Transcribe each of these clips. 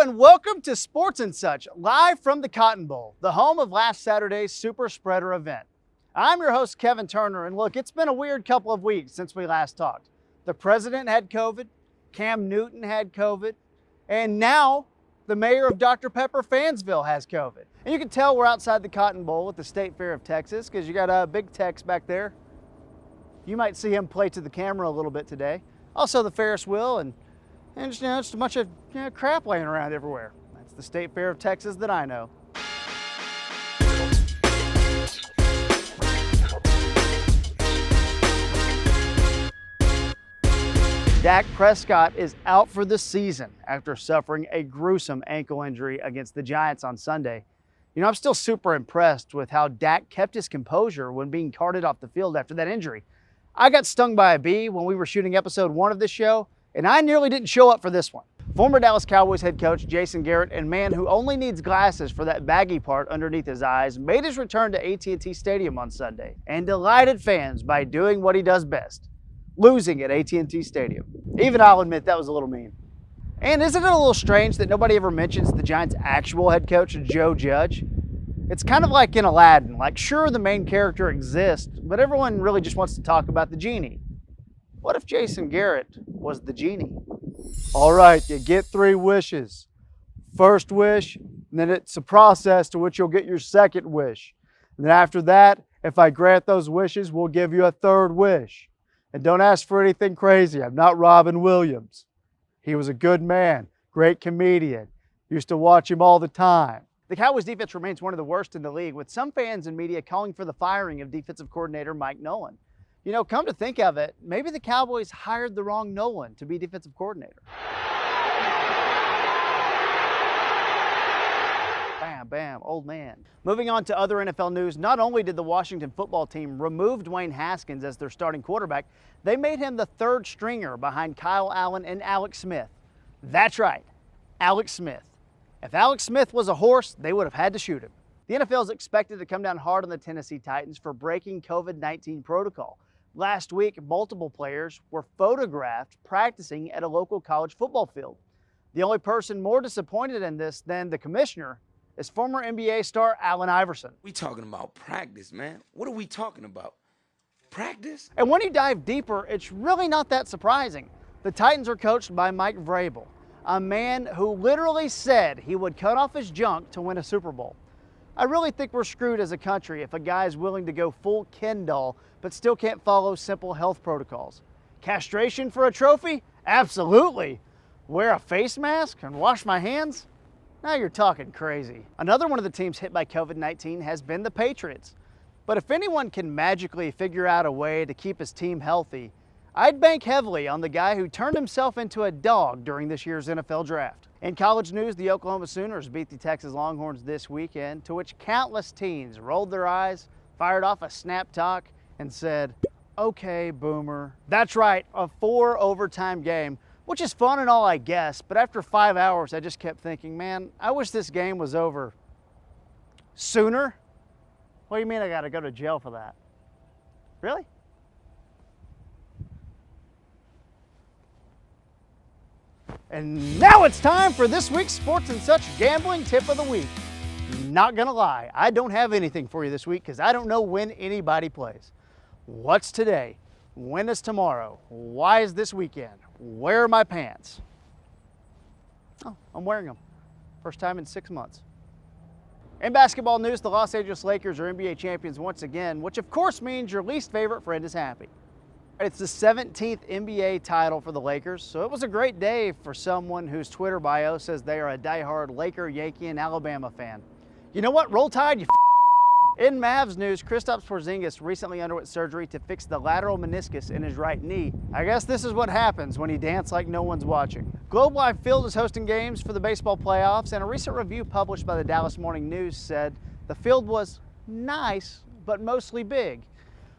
everyone. Welcome to Sports and Such, live from the Cotton Bowl, the home of last Saturday's Super Spreader event. I'm your host, Kevin Turner, and look, it's been a weird couple of weeks since we last talked. The president had COVID, Cam Newton had COVID, and now the mayor of Dr. Pepper Fansville has COVID. And you can tell we're outside the Cotton Bowl at the State Fair of Texas because you got Big Tex back there. You might see him play to the camera a little bit today. Also the Ferris wheel and just a bunch of crap laying around everywhere. That's the State Fair of Texas that I know. Dak Prescott is out for the season after suffering a gruesome ankle injury against the Giants on Sunday. You know, I'm still super impressed with how Dak kept his composure when being carted off the field after that injury. I got stung by a bee when we were shooting episode 1 of this show, and I nearly didn't show up for this one. Former Dallas Cowboys head coach Jason Garrett, and man who only needs glasses for that baggy part underneath his eyes, made his return to AT&T Stadium on Sunday and delighted fans by doing what he does best, losing at AT&T Stadium. Even I'll admit that was a little mean. And isn't it a little strange that nobody ever mentions the Giants' actual head coach, Joe Judge? It's kind of like in Aladdin, like sure the main character exists, but everyone really just wants to talk about the genie. What if Jason Garrett was the genie? All right, you get 3 wishes. First wish, and then it's a process to which you'll get your second wish. And then after that, if I grant those wishes, we'll give you a 3rd wish. And don't ask for anything crazy. I'm not Robin Williams. He was a good man, great comedian. Used to watch him all the time. The Cowboys defense remains one of the worst in the league, with some fans and media calling for the firing of defensive coordinator Mike Nolan. You know, come to think of it, maybe the Cowboys hired the wrong Nolan to be defensive coordinator. Bam, bam, old man. Moving on to other NFL news, not only did the Washington football team remove Dwayne Haskins as their starting quarterback, they made him the 3rd stringer behind Kyle Allen and Alex Smith. That's right, Alex Smith. If Alex Smith was a horse, they would have had to shoot him. The NFL is expected to come down hard on the Tennessee Titans for breaking COVID-19 protocol. Last week, multiple players were photographed practicing at a local college football field. The only person more disappointed in this than the commissioner is former NBA star Allen Iverson. We talking about practice, man. What are we talking about? Practice? And when you dive deeper, it's really not that surprising. The Titans are coached by Mike Vrabel, a man who literally said he would cut off his junk to win a Super Bowl. I really think we're screwed as a country if a guy is willing to go full Ken doll but still can't follow simple health protocols. Castration for a trophy? Absolutely. Wear a face mask and wash my hands? Now you're talking crazy. Another one of the teams hit by COVID-19 has been the Patriots. But if anyone can magically figure out a way to keep his team healthy, I'd bank heavily on the guy who turned himself into a dog during this year's NFL draft. In college news, the Oklahoma Sooners beat the Texas Longhorns this weekend, to which countless teens rolled their eyes, fired off a snap talk, and said, "Okay, boomer." That's right, a 4 overtime game, which is fun and all, I guess, but after 5 hours, I just kept thinking, man, I wish this game was over sooner. What do you mean I gotta go to jail for that? Really? And now it's time for this week's Sports and Such gambling tip of the week. Not gonna lie, I don't have anything for you this week because I don't know when anybody plays. What's today? When is tomorrow? Why is this weekend? Where are my pants? Oh, I'm wearing them. First time in 6 months. In basketball news, the Los Angeles Lakers are NBA champions once again, which of course means your least favorite friend is happy. It's the 17th NBA title for the Lakers, so it was a great day for someone whose Twitter bio says they are a diehard Laker, Yankee, and Alabama fan. You know what? Roll Tide, you In Mavs news, Kristaps Porzingis recently underwent surgery to fix the lateral meniscus in his right knee. I guess this is what happens when you dance like no one's watching. Globe Life Field is hosting games for the baseball playoffs, and a recent review published by the Dallas Morning News said the field was nice, but mostly big,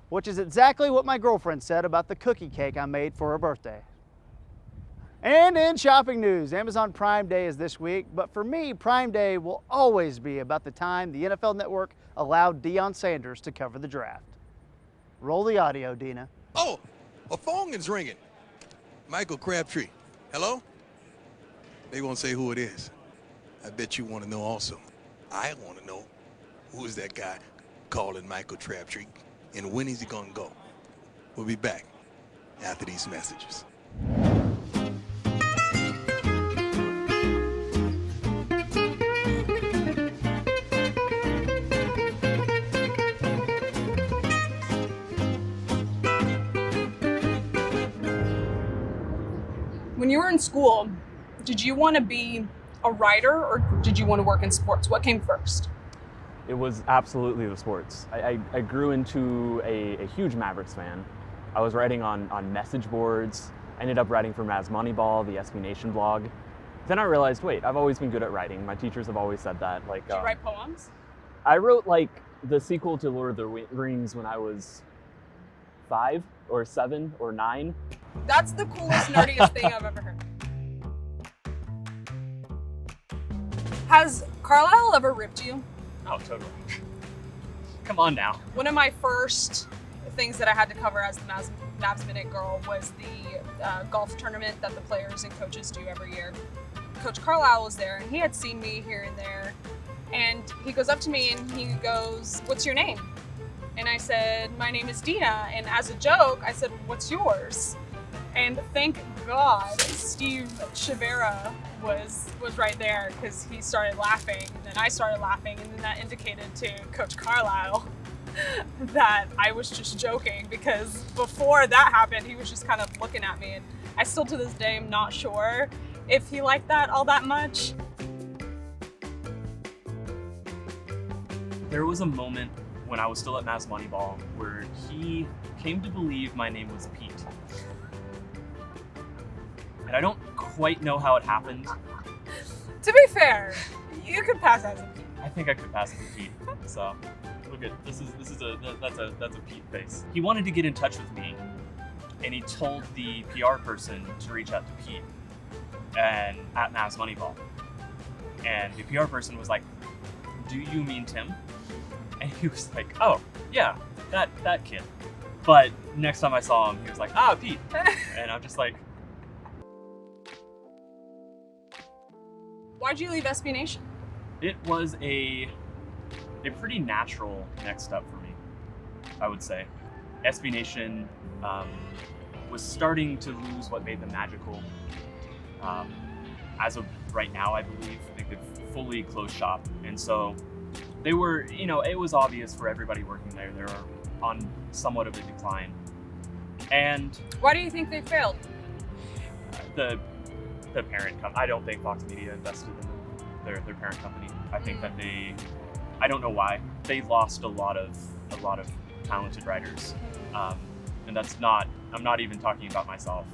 which is exactly what my girlfriend said about the cookie cake I made for her birthday. And in shopping news, Amazon Prime Day is this week, but for me, Prime Day will always be about the time the NFL Network allowed Deion Sanders to cover the draft. Roll the audio, Dina. Oh, a phone is ringing. Michael Crabtree. Hello? They won't say who it is. I bet you want to know also. I want to know, who is that guy calling Michael Crabtree, and when is he going to go? We'll be back after these messages. When you were in school, did you want to be a writer or did you want to work in sports? What came first? It was absolutely the sports. I grew into a huge Mavericks fan. I was writing on message boards. I ended up writing for Mavs Moneyball, the SB Nation blog. Then I realized, wait, I've always been good at writing. My teachers have always said that. Like, Did you write poems? I wrote like the sequel to Lord of the Rings when I was 5 or 7 or 9. That's the coolest, nerdiest thing I've ever heard. Has Carlisle ever ripped you? Oh, totally. Come on now. One of my first things that I had to cover as the Mavs Minute Girl was the golf tournament that the players and coaches do every year. Coach Carlisle was there, and he had seen me here and there. And he goes up to me and he goes, "What's your name?" And I said, "My name is Dina." And as a joke, I said, "What's yours?" And thank God Steve Chivera was right there, because he started laughing, and then I started laughing, and then that indicated to Coach Carlisle that I was just joking, because before that happened, he was just kind of looking at me, and I still to this day am not sure if he liked that all that much. There was a moment when I was still at Mavs Moneyball where he came to believe my name was Pete. And I don't quite know how it happened. To be fair, you could pass as a Pete. I think I could pass as a Pete. So look at that's a Pete face. He wanted to get in touch with me, and he told the PR person to reach out to Pete and at Mavs Moneyball. And the PR person was like, "Do you mean Tim?" And he was like, "Oh, yeah, that kid." But next time I saw him, he was like, "Ah, Pete." And I'm just like, Why'd you leave SB Nation? it was a pretty natural next step for me, I would say. SB Nation was starting to lose what made them magical. As of right now, I believe they've fully closed shop. And so they were, it was obvious for everybody working there, they were on somewhat of a decline. And Why do you think they failed? the parent company, I don't think Fox Media invested in their parent company. I think that I don't know why, they lost a lot of talented writers. And I'm not even talking about myself.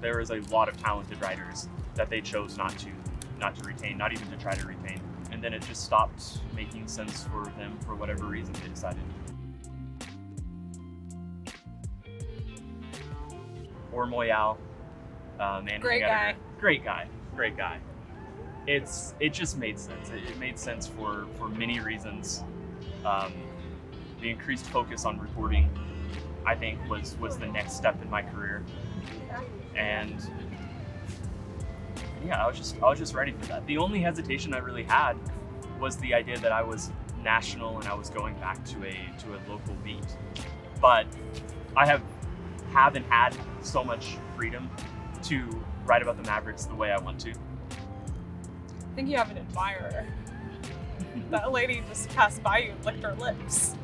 There is a lot of talented writers that they chose not to retain, not even to try to retain. And then it just stopped making sense for them for whatever reason they decided. Or Moyal, Great guy. Great guy. It just made sense. It made sense for many reasons. The increased focus on reporting, I think, was the next step in my career. And yeah, I was just ready for that. The only hesitation I really had was the idea that I was national and I was going back to a local beat. But I have and had so much freedom to write about the Mavericks the way I want to. I think you have an admirer. That lady just passed by you and licked her lips.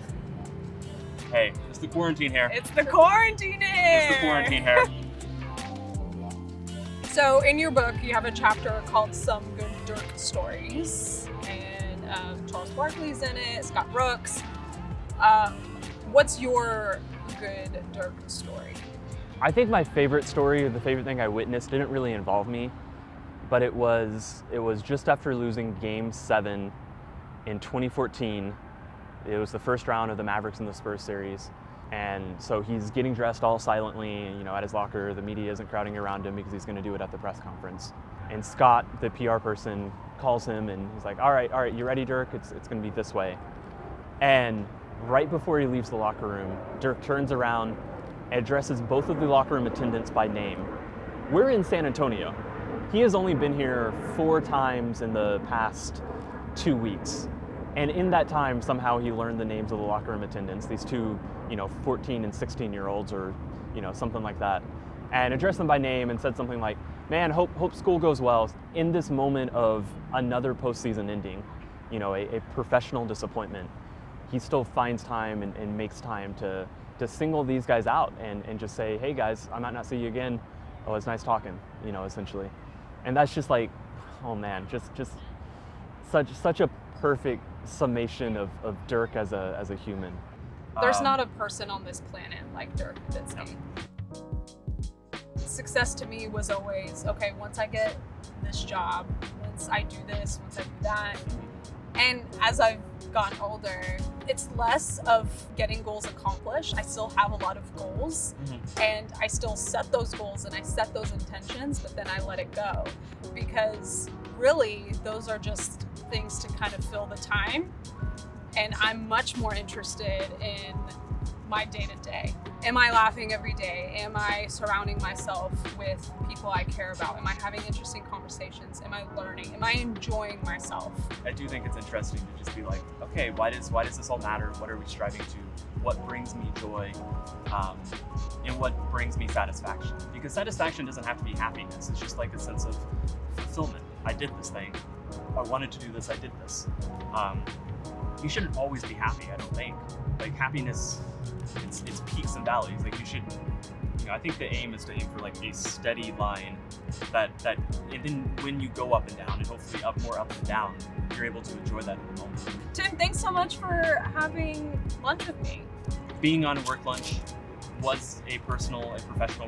Hey, it's the quarantine hair. It's the quarantine hair! It's the quarantine hair. So in your book, you have a chapter called Some Good Dirk Stories. And Charles Barkley's in it, Scott Brooks. What's your good Dirk story? I think my favorite story, or the favorite thing I witnessed, didn't really involve me, but it was just after losing Game 7 in 2014. It was the first round of the Mavericks and the Spurs series, and so he's getting dressed all silently, at his locker. The media isn't crowding around him because he's going to do it at the press conference. And Scott, the PR person, calls him and he's like, all right, you ready, Dirk? It's going to be this way. And right before he leaves the locker room, Dirk turns around and addresses both of the locker room attendants by name. We're in San Antonio. He has only been here 4 times in the past 2 weeks. And in that time, somehow he learned the names of the locker room attendants, these 2, 14 and 16-year-olds or, something like that, and addressed them by name and said something like, man, hope school goes well. In this moment of another postseason ending, a professional disappointment, he still finds time and makes time to single these guys out and just say, hey guys, I might not see you again. Oh, it's nice talking, essentially. And that's just like, oh man, just such a perfect summation of Dirk as a human. There's not a person on this planet like Dirk Nowitzki. Success to me was always, okay, once I get this job, once I do this, once I do that. And as I've gotten older, it's less of getting goals accomplished. I still have a lot of goals, and I still set those goals and I set those intentions, but then I let it go. Because really, those are just things to kind of fill the time. And I'm much more interested in my day-to-day. Am I laughing every day? Am I surrounding myself with people I care about? Am I having interesting conversations? Am I learning? Am I enjoying myself? I do think it's interesting to just be like, okay, why does this all matter? What are we striving to? What brings me joy? And what brings me satisfaction? Because satisfaction doesn't have to be happiness. It's just like a sense of fulfillment. I did this thing. I wanted to do this. I did this. You shouldn't always be happy, I don't think. Like happiness, it's peaks and valleys. Like you should, I think the aim is to aim for like a steady line that, and then when you go up and down, and hopefully more up and down, you're able to enjoy that in the moment. Tim, thanks so much for having lunch with me. Being on work lunch was a professional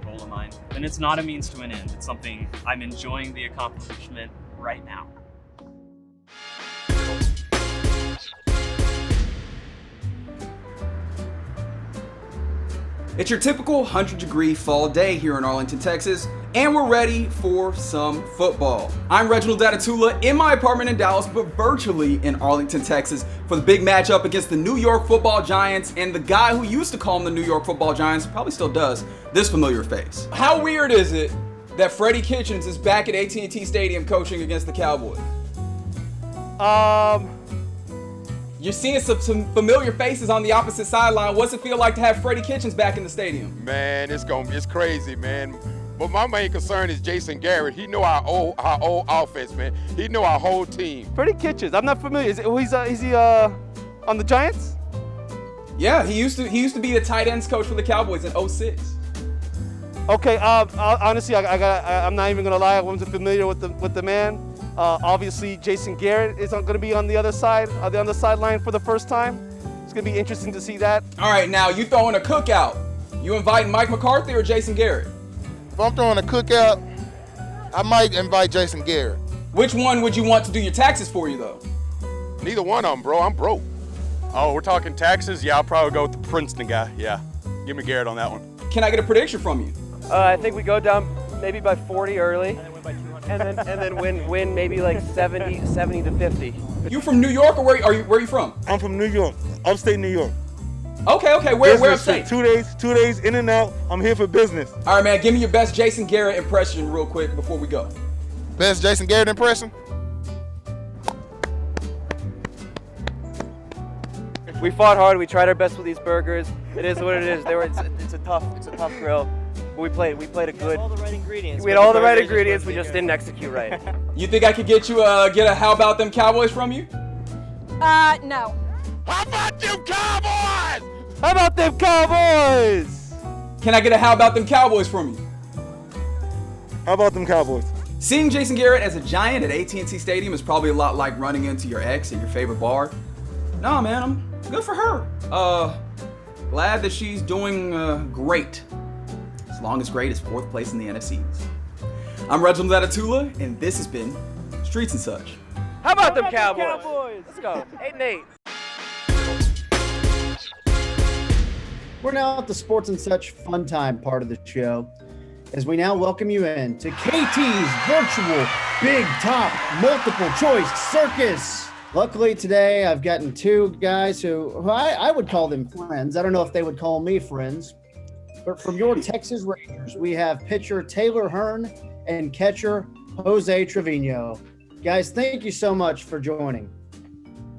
goal of mine, and it's not a means to an end. It's something I'm enjoying the accomplishment right now. It's your typical 100-degree fall day here in Arlington, Texas, and we're ready for some football. I'm Reginald Datatula in my apartment in Dallas, but virtually in Arlington, Texas, for the big matchup against the New York Football Giants and the guy who used to call them the New York Football Giants, probably still does, this familiar face. How weird is it that Freddie Kitchens is back at AT&T Stadium coaching against the Cowboys? You're seeing some familiar faces on the opposite sideline. What's it feel like to have Freddie Kitchens back in the stadium? Man, it's crazy, man. But my main concern is Jason Garrett. He know our old offense, man. He know our whole team. Freddie Kitchens, I'm not familiar. Is he on the Giants? Yeah, he used to be the tight ends coach for the Cowboys in 2006. Okay, honestly, I'm not even gonna lie. I wasn't familiar with the man. Obviously, Jason Garrett is going to be on the other side, on the sideline for the first time. It's going to be interesting to see that. All right, now you throwing a cookout. You inviting Mike McCarthy or Jason Garrett? If I'm throwing a cookout, I might invite Jason Garrett. Which one would you want to do your taxes for you, though? Neither one of them, bro. I'm broke. Oh, we're talking taxes? Yeah, I'll probably go with the Princeton guy. Yeah, give me Garrett on that one. Can I get a prediction from you? I think we go down maybe by 40 early. And then win maybe like 70 to 50. You from New York or where are you from? I'm from New York, upstate New York. Okay, where upstate? 2 days in and out. I'm here for business. All right, man, give me your best Jason Garrett impression real quick before we go. Best Jason Garrett impression? We fought hard. We tried our best with these burgers. It is what it is. It's a tough grill. We played a good. We had all the right ingredients. We just didn't execute right. You think I could get a how about them Cowboys from you? No. How about them Cowboys? How about them Cowboys? Can I get a how about them Cowboys from you? How about them Cowboys? Seeing Jason Garrett as a Giant at AT&T Stadium is probably a lot like running into your ex at your favorite bar. Nah, man, I'm good for her. Glad that she's doing great. As long as great is 4th place in the NFC. I'm Reginald Datatula, and this has been Streets and Such. How about them Cowboys? Let's go. 8-8. We're now at the Sports and Such fun time part of the show, as we now welcome you in to KT's virtual Big Top Multiple Choice Circus. Luckily today I've gotten 2 guys who I would call them friends. I don't know if they would call me friends. But from your Texas Rangers, we have pitcher Taylor Hearn and catcher Jose Trevino. Guys, thank you so much for joining.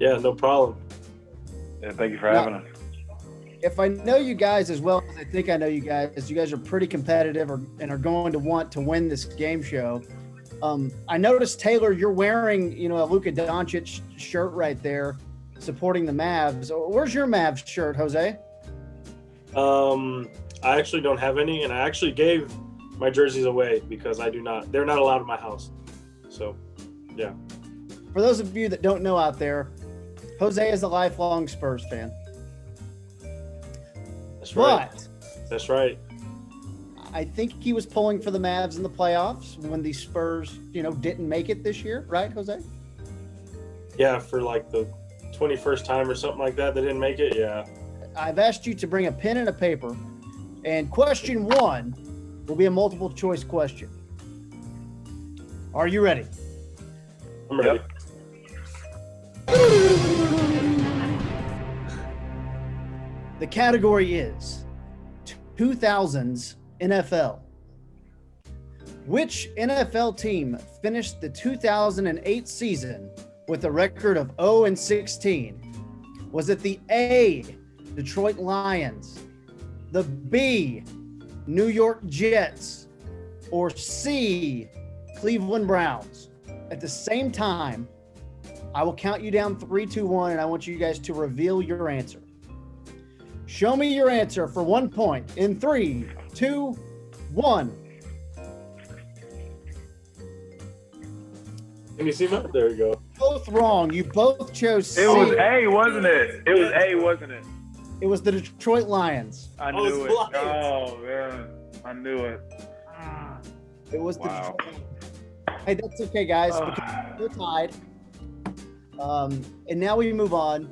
Yeah, no problem. Yeah, thank you for having us. If I know you guys as well as I think I know you guys are pretty competitive and are going to want to win this game show. I noticed, Taylor, you're wearing, a Luka Doncic shirt right there, supporting the Mavs. Where's your Mavs shirt, Jose? I actually don't have any, and I actually gave my jerseys away because they're not allowed in my house. So, yeah. For those of you that don't know out there, Jose is a lifelong Spurs fan. That's right. But that's right. I think he was pulling for the Mavs in the playoffs when the Spurs, didn't make it this year, right, Jose? Yeah, for like the 21st time or something like that, they didn't make it. Yeah. I've asked you to bring a pen and a paper, and question 1 will be a multiple choice question. Are you ready? I'm ready. The category is 2000s NFL. Which NFL team finished the 2008 season with a record of 0-16? Was it the A, Detroit Lions, the B, New York Jets, or C, Cleveland Browns? At the same time, I will count you down 3, 2, 1, and I want you guys to reveal your answer. Show me your answer for 1 point in 3, 2, 1. Let me see my. There we go. Both wrong. You both chose C. It was A, wasn't it? It was A, wasn't it? It was the Detroit Lions. I knew it. Oh, man. I knew it. It was the Detroit Lions. Hey, that's okay, guys. Because we're tied. And now we move on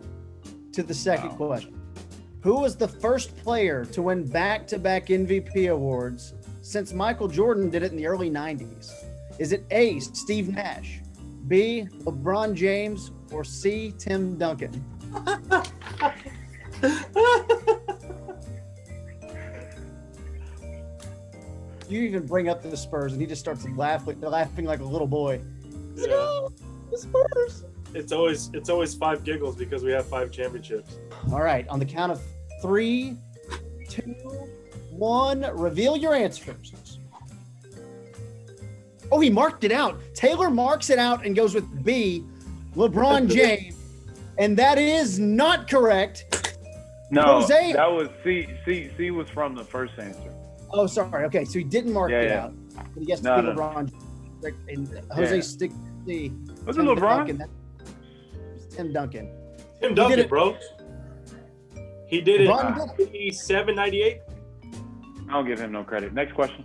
to the second question. Who was the first player to win back-to-back MVP awards since Michael Jordan did it in the early 90s? Is it A, Steve Nash, B, LeBron James, or C, Tim Duncan? You even bring up the Spurs, and he just starts laughing like a little boy. Yeah. No, the Spurs. It's always 5 giggles because we have 5 championships. All right, on the count of 3, 2, 1, reveal your answers. Oh, he marked it out. Taylor marks it out and goes with B, LeBron James, and that is not correct. No, Jose, that was C. C was from the first answer. Oh, sorry. Okay, so he didn't mark it out. But he gets to be LeBron. And Jose stick to C. Was it LeBron? It's Tim Duncan. Tim Duncan, bro. He did it 97-98. I don't give him no credit. Next question.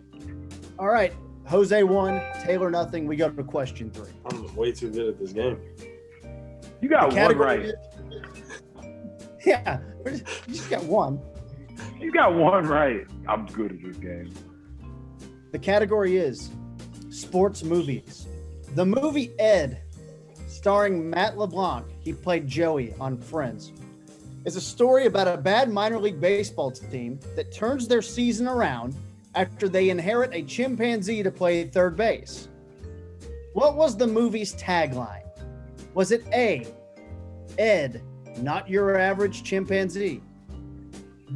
All right. Jose 1, Taylor nothing. We go to question 3. I'm way too good at this game. You got one right. Yeah, you just got one. You got one right. I'm good at this game. The category is sports movies. The movie Ed, starring Matt LeBlanc, he played Joey on Friends, is a story about a bad minor league baseball team that turns their season around after they inherit a chimpanzee to play third base. What was the movie's tagline? Was it A, Ed, not your average chimpanzee?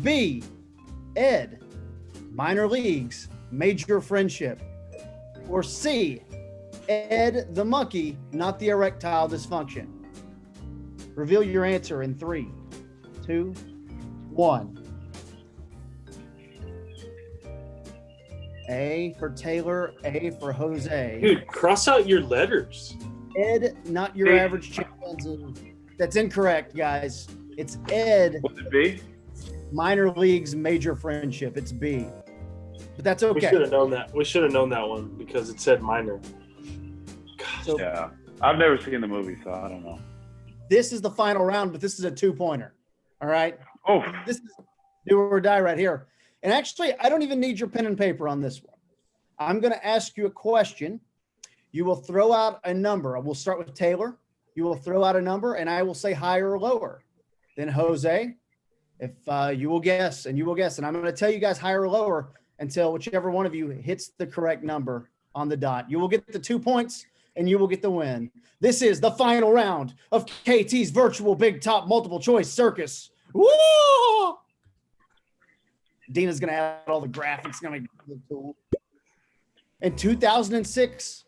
B, Ed, minor leagues, major friendship? Or C, Ed the monkey, not the erectile dysfunction? Reveal your answer in 3, 2, 1. A for Taylor, A for Jose. Dude, cross out your letters. Ed, not your average chimpanzee. That's incorrect, guys. It's Ed. Was it B? Minor leagues, major friendship. It's B. But that's okay. We should have known that. We should have known that one because it said minor. Gosh. So, yeah. I've never seen the movie, so I don't know. This is the final round, but this is a 2-pointer. All right? Oh. This is do or die right here. And actually, I don't even need your pen and paper on this one. I'm going to ask you a question. You will throw out a number. We'll start with Taylor. You will throw out a number, and I will say higher or lower. Then Jose, if you will guess, and you will guess. And I'm going to tell you guys higher or lower until whichever one of you hits the correct number on the dot. You will get the 2 points, and you will get the win. This is the final round of KT's virtual Big Top multiple choice circus. Woo! Dina's going to add all the graphics. It's going to be cool. In 2006,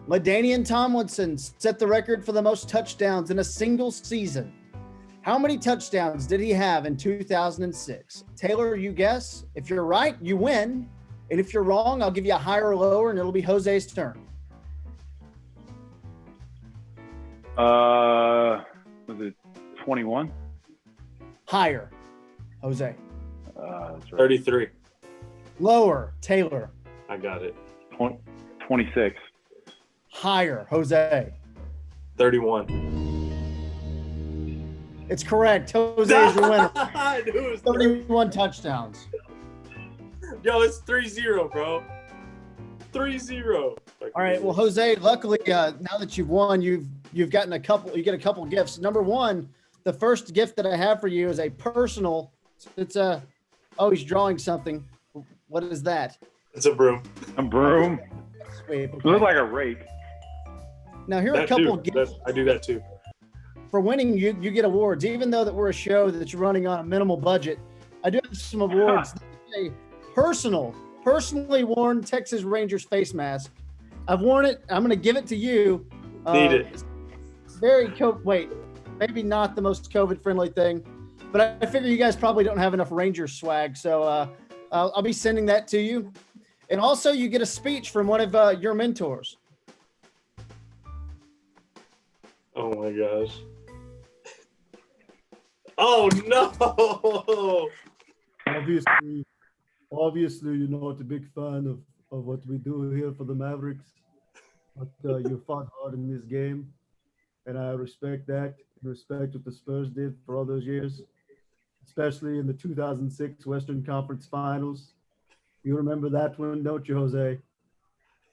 LaDainian Tomlinson set the record for the most touchdowns in a single season. How many touchdowns did he have in 2006? Taylor, you guess. If you're right, you win. And if you're wrong, I'll give you a higher or lower, and it'll be Jose's turn. Was it 21? Higher, Jose. That's right. 33. Lower, Taylor. I got it. 26. Higher, Jose. 31. It's correct. Jose is your winner. I knew it was 31 touchdowns. Yo, it's 3-0, bro. 3-0. All right. Well, Jose, luckily, now that you've won, you've gotten a couple. You get a couple gifts. Number one, the first gift that I have for you is a personal. It's a. Oh, he's drawing something. What is that? It's a broom. A broom? Sweet. It looks like a rake. Now, here are a couple gifts. I do that too. For winning, you get awards. Even though that we're a show that's running on a minimal budget, I do have some awards. A personally worn Texas Rangers face mask. I've worn it. I'm going to give it to you. Need it. It's very maybe not the most COVID-friendly thing, but I figure you guys probably don't have enough Rangers swag, so I'll be sending that to you. And also, you get a speech from one of your mentors. Oh my gosh. Oh no! Obviously, you're not a big fan of what we do here for the Mavericks, but you fought hard in this game, and I respect that. Respect what the Spurs did for all those years, especially in the 2006 Western Conference Finals. You remember that one, don't you, Jose?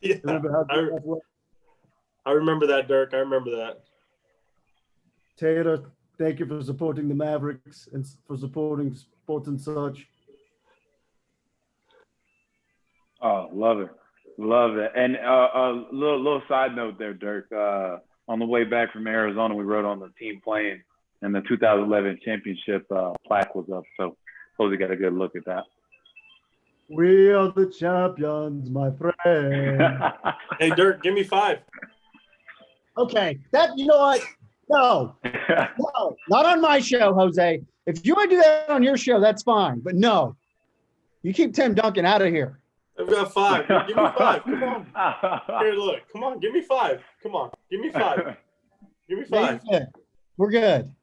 Yeah, remember how that was? I remember that, Dirk. I remember that. Taylor, thank you for supporting the Mavericks and for supporting sports and such. Oh, love it. Love it. And a little side note there, Dirk. On the way back from Arizona, we rode on the team plane, and the 2011 championship plaque was up. So suppose you got a good look at that. We are the champions, my friend. Hey, Dirk, give me 5. Okay, you know what? No, not on my show, Jose. If you want to do that on your show, that's fine. But no, you keep Tim Duncan out of here. I've got 5. Give me 5. Come on. Here, look. Come on. Give me 5. Come on. Give me 5. Give me 5. We're good.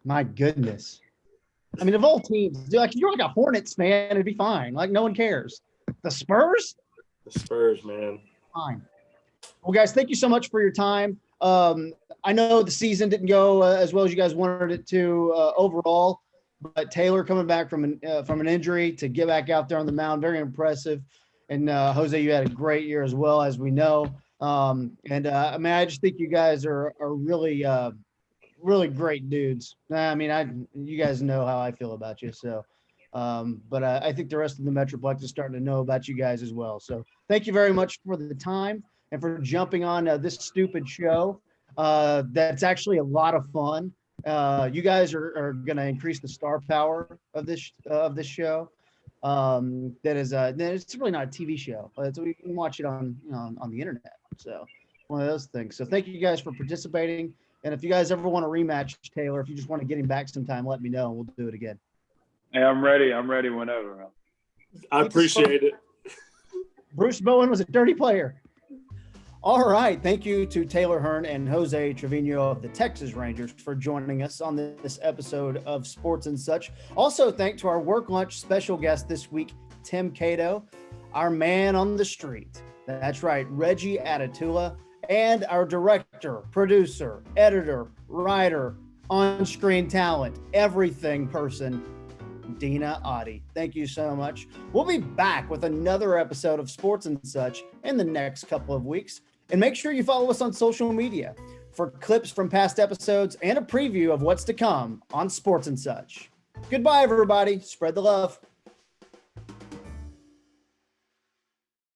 My goodness. I mean, of all teams, dude, you're like a Hornets fan, it'd be fine. Like, no one cares. The Spurs? The Spurs, man. Fine. Well, guys, thank you so much for your time. I know the season didn't go as well as you guys wanted it to overall, but Taylor coming back from an injury to get back out there on the mound, very impressive. And Jose, you had a great year as well, as we know. I mean, I just think you guys are really really great dudes. I mean, you guys know how I feel about you. So, but I think the rest of the Metroplex is starting to know about you guys as well. So thank you very much for the time and for jumping on this stupid show. That's actually a lot of fun. You guys are going to increase the star power of this show. It's really not a TV show. So we can watch it on the internet. So one of those things. So thank you guys for participating. And if you guys ever want to rematch, Taylor, if you just want to get him back sometime, let me know and we'll do it again. Hey, I'm ready. I'm ready whenever. I appreciate it. Bruce Bowen was a dirty player. All right. Thank you to Taylor Hearn and Jose Trevino of the Texas Rangers for joining us on this episode of Sports and Such. Also, thanks to our work lunch special guest this week, Tim Cato, our man on the street. That's right, Reggie Atatula, and our director, producer, editor, writer, on-screen talent, everything person, Dina Adi. Thank you so much. We'll be back with another episode of Sports and Such in the next couple of weeks. And make sure you follow us on social media for clips from past episodes and a preview of what's to come on Sports and Such. Goodbye, everybody. Spread the love.